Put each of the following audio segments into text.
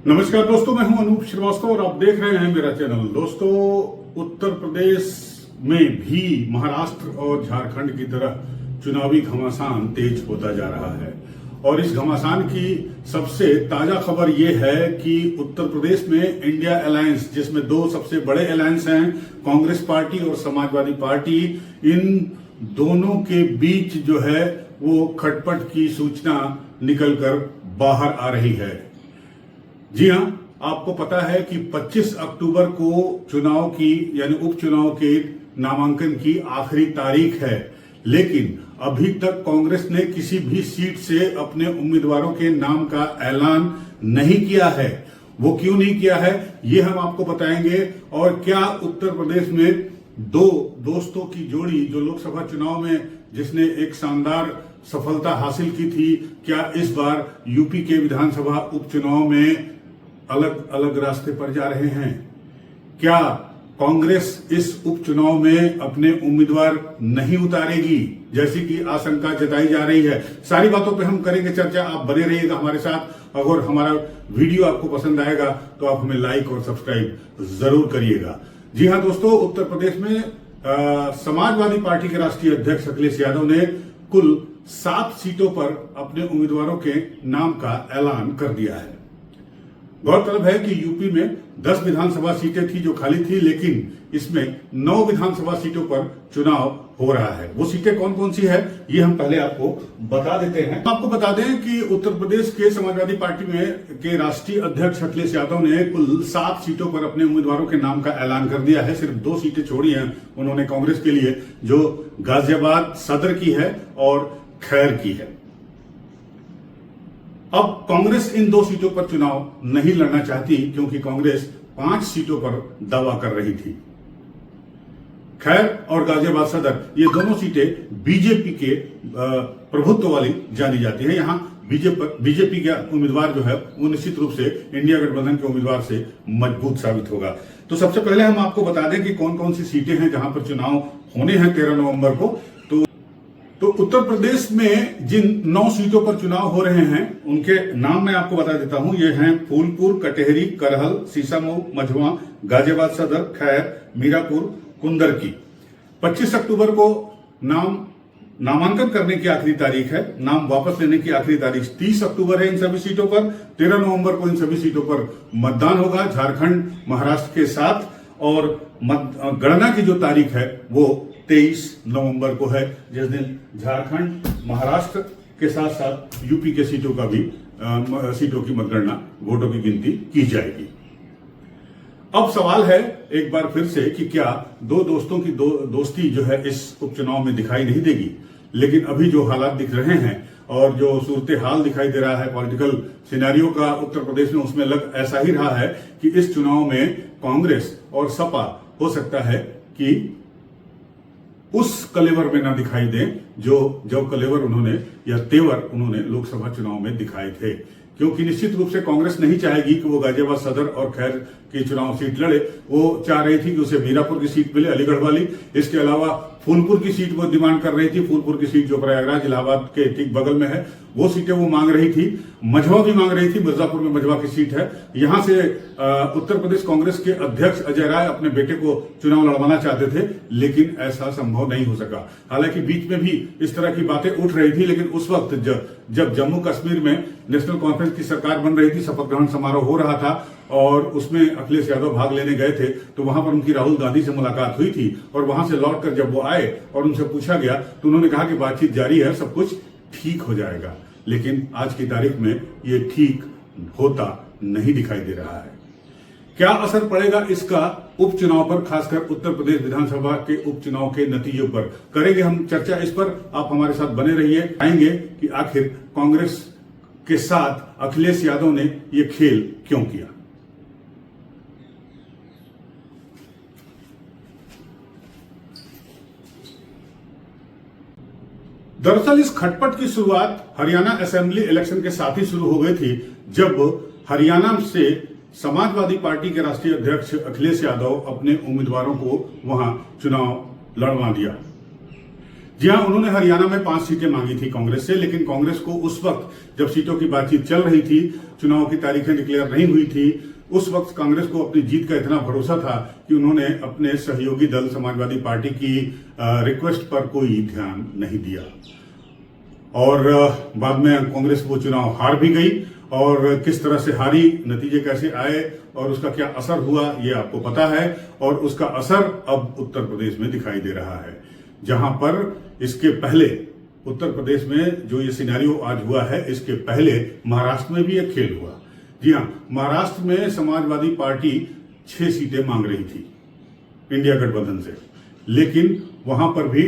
नमस्कार दोस्तों, मैं हूं अनूप श्रीवास्तव और आप देख रहे हैं मेरा चैनल। दोस्तों, उत्तर प्रदेश में भी महाराष्ट्र और झारखंड की तरह चुनावी घमासान तेज होता जा रहा है और इस घमासान की सबसे ताजा खबर यह है कि उत्तर प्रदेश में इंडिया अलायंस, जिसमें दो सबसे बड़े अलायंस हैं, कांग्रेस पार्टी और समाजवादी पार्टी, इन दोनों के बीच जो है वो खटपट की सूचना निकलकर बाहर आ रही है। जी हां, आपको पता है कि 25 अक्टूबर को चुनाव की यानी उपचुनाव के नामांकन की आखिरी तारीख है, लेकिन अभी तक कांग्रेस ने किसी भी सीट से अपने उम्मीदवारों के नाम का ऐलान नहीं किया है। वो क्यों नहीं किया है, ये हम आपको बताएंगे। और क्या उत्तर प्रदेश में दो दोस्तों की जोड़ी जो लोकसभा चुनाव में जिसने एक शानदार सफलता हासिल की थी, क्या इस बार यूपी के विधानसभा उपचुनाव में अलग अलग रास्ते पर जा रहे हैं? क्या कांग्रेस इस उपचुनाव में अपने उम्मीदवार नहीं उतारेगी, जैसी कि आशंका जताई जा रही है? सारी बातों पे हम करेंगे चर्चा। आप बने रहिएगा हमारे साथ। अगर हमारा वीडियो आपको पसंद आएगा तो आप हमें लाइक और सब्सक्राइब जरूर करिएगा। जी हां दोस्तों, उत्तर प्रदेश में समाजवादी पार्टी के राष्ट्रीय अध्यक्ष अखिलेश यादव ने कुल 7 सीटों पर अपने उम्मीदवारों के नाम का ऐलान कर दिया है। गौरतलब है कि यूपी में 10 विधानसभा सीटें थी जो खाली थी, लेकिन इसमें 9 विधानसभा सीटों पर चुनाव हो रहा है। वो सीटें कौन कौन सी है ये हम पहले आपको बता देते हैं। आपको बता दें कि उत्तर प्रदेश के समाजवादी पार्टी में के राष्ट्रीय अध्यक्ष अखिलेश यादव ने कुल 7 सीटों पर अपने उम्मीदवारों के नाम का ऐलान कर दिया है। सिर्फ 2 सीटें छोड़ी हैं उन्होंने कांग्रेस के लिए, जो गाजियाबाद सदर की है और खैर की है। अब कांग्रेस इन 2 सीटों पर चुनाव नहीं लड़ना चाहती, क्योंकि कांग्रेस 5 सीटों पर दावा कर रही थी। खैर और गाजियाबाद सदर, ये दोनों सीटें बीजेपी के प्रभुत्व वाली जानी जाती है। यहां बीजेपी का उम्मीदवार जो है वो निश्चित रूप से इंडिया गठबंधन के उम्मीदवार से मजबूत साबित होगा। तो सबसे पहले हम आपको बता दें कि कौन कौन सी सीटें हैं जहां पर चुनाव होने हैं 13 नवंबर को। तो उत्तर प्रदेश में जिन 9 सीटों पर चुनाव हो रहे हैं उनके नाम मैं आपको बता देता हूं। ये हैं फूलपुर, कटेहरी, करहल, सीसामऊ, मझवा, गाजियाबाद सदर, खैर, मीरापुर, कुंदरकी। 25 अक्टूबर को नामांकन करने की आखिरी तारीख है। नाम वापस लेने की आखिरी तारीख 30 अक्टूबर है इन सभी सीटों पर। 13 नवंबर को इन सभी सीटों पर मतदान होगा, झारखंड महाराष्ट्र के साथ। और गणना की जो तारीख है वो 23 नवंबर को है, जिस दिन झारखंड महाराष्ट्र के साथ साथ यूपी के सीटों की मतगणना, वोटों की गिनती की जाएगी। अब सवाल है एक बार फिर से कि क्या दो दोस्तों की दोस्ती जो है इस उपचुनाव में दिखाई नहीं देगी? लेकिन अभी जो हालात दिख रहे हैं और जो सूरत हाल दिखाई दे रहा है पॉलिटिकल सिनेरियो का उत्तर प्रदेश में, उसमें लग ऐसा ही रहा है कि इस चुनाव में कांग्रेस और सपा हो सकता है कि उस कलेवर में ना दिखाई दें जो कलेवर उन्होंने या तेवर उन्होंने लोकसभा चुनाव में दिखाए थे। क्योंकि निश्चित रूप से कांग्रेस नहीं चाहेगी कि वो गाजियाबाद सदर और खैर की चुनाव सीट लड़े। वो चाह रही थी कि उसे मीरापुर की सीट मिले, अलीगढ़ वाली। इसके अलावा फूलपुर की सीट वो डिमांड कर रही थी। फूलपुर की सीट जो प्रयागराज इलाहाबाद के ठीक बगल में है, वो सीटें वो मांग रही थी। मझवा भी मांग रही थी, मिर्जापुर में मझवा की सीट है। यहां से उत्तर प्रदेश कांग्रेस के अध्यक्ष अजय राय अपने बेटे को चुनाव लड़वाना चाहते थे, लेकिन ऐसा संभव नहीं हो सका। हालांकि बीच में भी इस तरह की बातें उठ रही थी, लेकिन उस वक्त जब जम्मू कश्मीर में नेशनल कॉन्फ्रेंस की सरकार बन रही थी, शपथ ग्रहण समारोह हो रहा था और उसमें अखिलेश यादव भाग लेने गए थे, तो वहां पर उनकी राहुल गांधी से मुलाकात हुई थी। और वहां से लौटकर जब वो आए और उनसे पूछा गया तो उन्होंने कहा कि बातचीत जारी है, सब कुछ ठीक हो जाएगा। लेकिन आज की तारीख में ये ठीक होता नहीं दिखाई दे रहा है। क्या असर पड़ेगा इसका उपचुनाव पर, खासकर उत्तर प्रदेश विधानसभा के उपचुनाव के नतीजों पर? करेंगे हम चर्चा इस पर, आप हमारे साथ बने रहिए। आएंगे कि आखिर कांग्रेस के साथ अखिलेश यादव ने ये खेल क्यों किया। दरअसल इस खटपट की शुरुआत हरियाणा असेंबली इलेक्शन के साथ ही शुरू हो गई थी, जब हरियाणा से समाजवादी पार्टी के राष्ट्रीय अध्यक्ष अखिलेश यादव अपने उम्मीदवारों को वहां चुनाव लड़वा दिया। जी हां, उन्होंने हरियाणा में 5 सीटें मांगी थी कांग्रेस से, लेकिन कांग्रेस को उस वक्त जब सीटों की बातचीत चल रही थी, चुनाव की तारीखें डिक्लेयर नहीं हुई थी, उस वक्त कांग्रेस को अपनी जीत का इतना भरोसा था कि उन्होंने अपने सहयोगी दल समाजवादी पार्टी की रिक्वेस्ट पर कोई ध्यान नहीं दिया और बाद में कांग्रेस वो चुनाव हार भी गई। और किस तरह से हारी, नतीजे कैसे आए और उसका क्या असर हुआ ये आपको पता है। और उसका असर अब उत्तर प्रदेश में दिखाई दे रहा है, जहां पर इसके पहले उत्तर प्रदेश में जो ये सिनेरियो आज हुआ है, इसके पहले महाराष्ट्र में भी एक खेल हुआ। जी हां, महाराष्ट्र में समाजवादी पार्टी 6 सीटें मांग रही थी इंडिया गठबंधन से, लेकिन वहां पर भी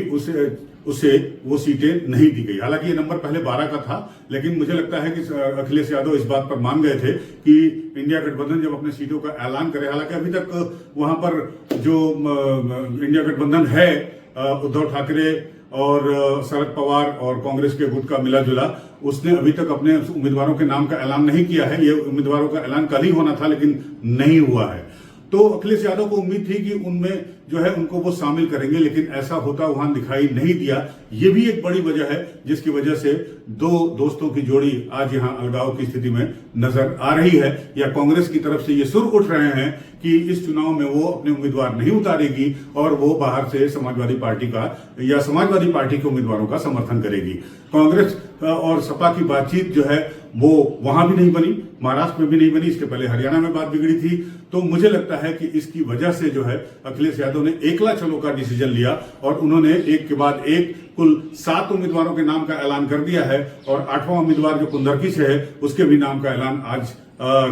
उसे वो सीटें नहीं दी गई। हालांकि ये नंबर पहले 12 का था, लेकिन मुझे लगता है कि अखिलेश यादव इस बात पर मान गए थे कि इंडिया गठबंधन जब अपने सीटों का ऐलान करे, हालांकि अभी तक वहां पर जो इंडिया गठबंधन है, उद्धव ठाकरे और शरद पवार और कांग्रेस के गुट का मिला जुला, उसने अभी तक अपने उम्मीदवारों के नाम का ऐलान नहीं किया है। ये उम्मीदवारों का ऐलान कल ही होना था, लेकिन नहीं हुआ है। तो अखिलेश यादव को उम्मीद थी कि उनमें जो है उनको वो शामिल करेंगे, लेकिन ऐसा होता वहां दिखाई नहीं दिया। ये भी एक बड़ी वजह है जिसकी वजह से दो दोस्तों की जोड़ी आज यहां अलगाव की स्थिति में नजर आ रही है, या कांग्रेस की तरफ से ये सुर उठ रहे हैं कि इस चुनाव में वो अपने उम्मीदवार नहीं उतारेगी और वो बाहर से समाजवादी पार्टी का या समाजवादी पार्टी के उम्मीदवारों का समर्थन करेगी। कांग्रेस और सपा की बातचीत जो है वो वहां भी नहीं बनी, महाराष्ट्र में भी नहीं बनी, इसके पहले हरियाणा में बात बिगड़ी थी। तो मुझे लगता है कि इसकी वजह से जो है अखिलेश यादव ने एकला चलो का डिसीजन लिया और उन्होंने एक के बाद एक कुल 7 उम्मीदवारों के नाम का ऐलान कर दिया है और 8वां उम्मीदवार जो कुंदरकी से है उसके भी नाम का ऐलान आज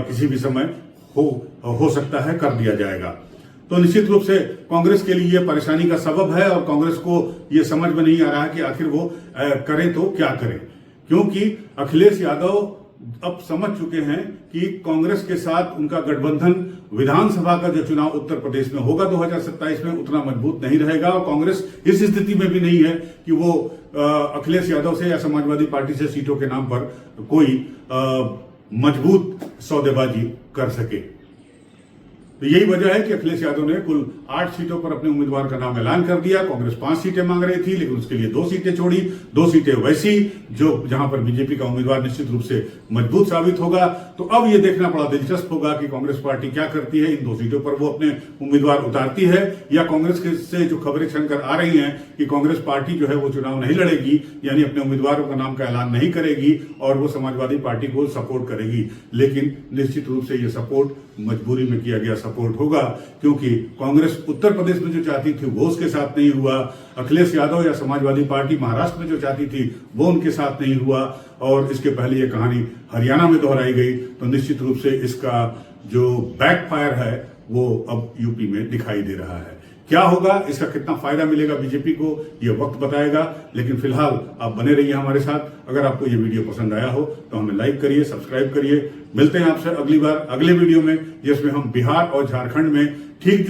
किसी भी समय हो सकता है, कर दिया जाएगा। तो निश्चित रूप से कांग्रेस के लिए यह परेशानी का सबब है और कांग्रेस को यह समझ में नहीं आ रहा है कि आखिर वो करें तो क्या करें, क्योंकि अखिलेश यादव अब समझ चुके हैं कि कांग्रेस के साथ उनका गठबंधन विधानसभा का जो चुनाव उत्तर प्रदेश में होगा 2027 में उतना मजबूत नहीं रहेगा और कांग्रेस इस स्थिति में भी नहीं है कि वो अखिलेश यादव से या समाजवादी पार्टी से सीटों के नाम पर कोई मजबूत सौदेबाजी कर सके। तो यही वजह है कि अखिलेश यादव ने कुल 8 सीटों पर अपने उम्मीदवार का नाम ऐलान कर दिया। कांग्रेस 5 सीटें मांग रही थी, लेकिन उसके लिए 2 सीटें छोड़ी, 2 सीटें वैसी जो जहां पर बीजेपी का उम्मीदवार निश्चित रूप से मजबूत साबित होगा। तो अब यह देखना बड़ा दिलचस्प होगा कि कांग्रेस पार्टी क्या करती है। इन 2 सीटों पर वो अपने उम्मीदवार उतारती है या कांग्रेस से जो खबरें छनकर आ रही हैं कि कांग्रेस पार्टी जो है वो चुनाव नहीं लड़ेगी, यानी अपने उम्मीदवारों का नाम का ऐलान नहीं करेगी और वो समाजवादी पार्टी को सपोर्ट करेगी। लेकिन निश्चित रूप से ये सपोर्ट मजबूरी में किया गया सपोर्ट होगा, क्योंकि कांग्रेस उत्तर प्रदेश में जो चाहती थी वो उसके साथ नहीं हुआ। अखिलेश यादव या समाजवादी पार्टी महाराष्ट्र में जो चाहती थी वो उनके साथ नहीं हुआ और इसके पहले ये कहानी हरियाणा में दोहराई गई। तो निश्चित रूप से इसका जो बैकफायर है वो अब यूपी में दिखाई दे रहा है। क्या होगा, इसका कितना फायदा मिलेगा बीजेपी को, ये वक्त बताएगा। लेकिन फिलहाल आप बने रहिए हमारे साथ। अगर आपको ये वीडियो पसंद आया हो तो हमें लाइक करिए, सब्सक्राइब करिए। मिलते हैं आपसे अगली बार अगले वीडियो में, जिसमें हम बिहार और झारखंड में ठीक